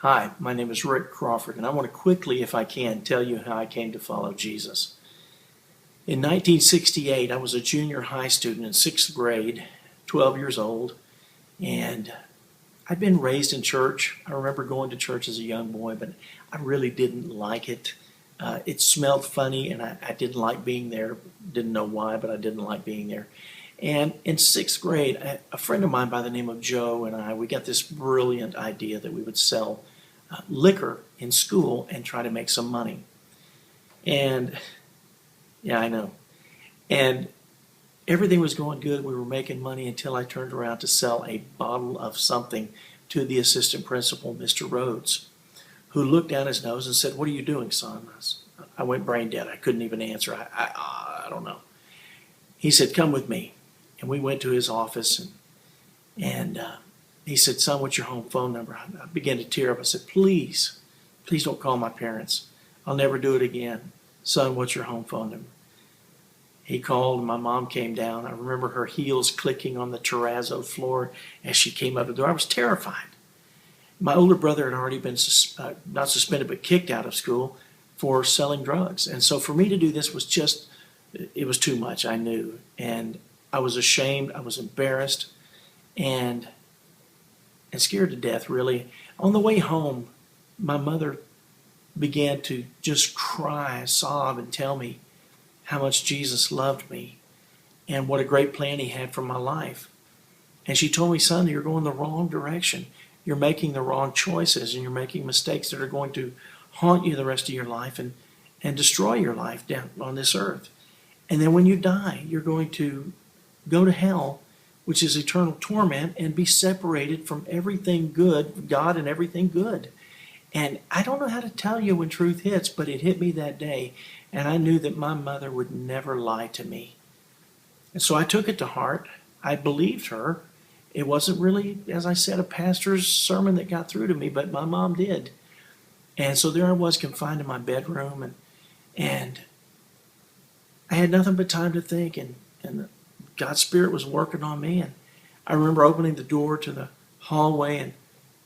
Hi, my name is Rick Crawford, and I want to quickly, if I can, tell you how I came to follow Jesus. In 1968, I was a junior high student in sixth grade, 12 years old, and I'd been raised in church. I remember going to church as a young boy, but I really didn't like it. It smelled funny, and I didn't like being there. Didn't know why, but I didn't like being there. And in sixth grade, a friend of mine by the name of Joe and we got this brilliant idea that we would sell liquor in school and try to make some money. And yeah, I know. And everything was going good. We were making money until I turned around to sell a bottle of something to the assistant principal, Mr. Rhodes, who looked down his nose and said, "What are you doing, son?" I went brain dead. I couldn't even answer. I don't know. He said, "Come with me." And we went to his office, and he said, "Son, what's your home phone number?" I began to tear up. I said, "Please, please don't call my parents. I'll never do it again. Son, what's your home phone number?" He called, and my mom came down. I remember her heels clicking on the terrazzo floor as she came out the door. I was terrified. My older brother had already been not suspended, but kicked out of school for selling drugs. And so for me to do this was just, it was too much, I knew. And I was ashamed, I was embarrassed, and scared to death, really. On the way home, my mother began to just cry, sob, and tell me how much Jesus loved me and what a great plan he had for my life. And she told me, "Son, you're going the wrong direction. You're making the wrong choices, and you're making mistakes that are going to haunt you the rest of your life and destroy your life down on this earth. And then when you die, you're going to go to hell, which is eternal torment, and be separated from everything good, God and everything good." And I don't know how to tell you when truth hits, but it hit me that day, and I knew that my mother would never lie to me. And so I took it to heart. I believed her. It wasn't really, as I said, a pastor's sermon that got through to me, but my mom did. And so there I was, confined in my bedroom, and I had nothing but time to think, and God's Spirit was working on me. And I remember opening the door to the hallway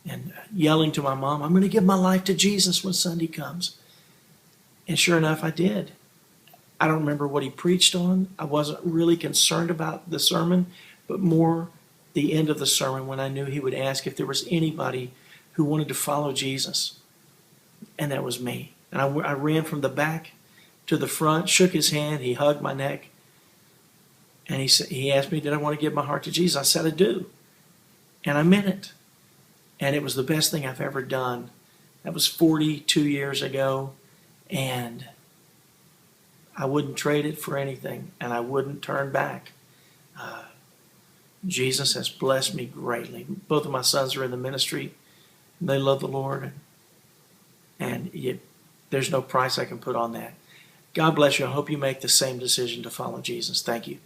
and yelling to my mom, "I'm going to give my life to Jesus when Sunday comes." And sure enough, I did. I don't remember what he preached on. I wasn't really concerned about the sermon, but more the end of the sermon when I knew he would ask if there was anybody who wanted to follow Jesus. And that was me. And I ran from the back to the front, shook his hand, he hugged my neck, and he asked me, did I want to give my heart to Jesus? I said, I do. And I meant it. And it was the best thing I've ever done. That was 42 years ago, and I wouldn't trade it for anything, and I wouldn't turn back. Jesus has blessed me greatly. Both of my sons are in the ministry, and they love the Lord, and there's no price I can put on that. God bless you. I hope you make the same decision to follow Jesus. Thank you.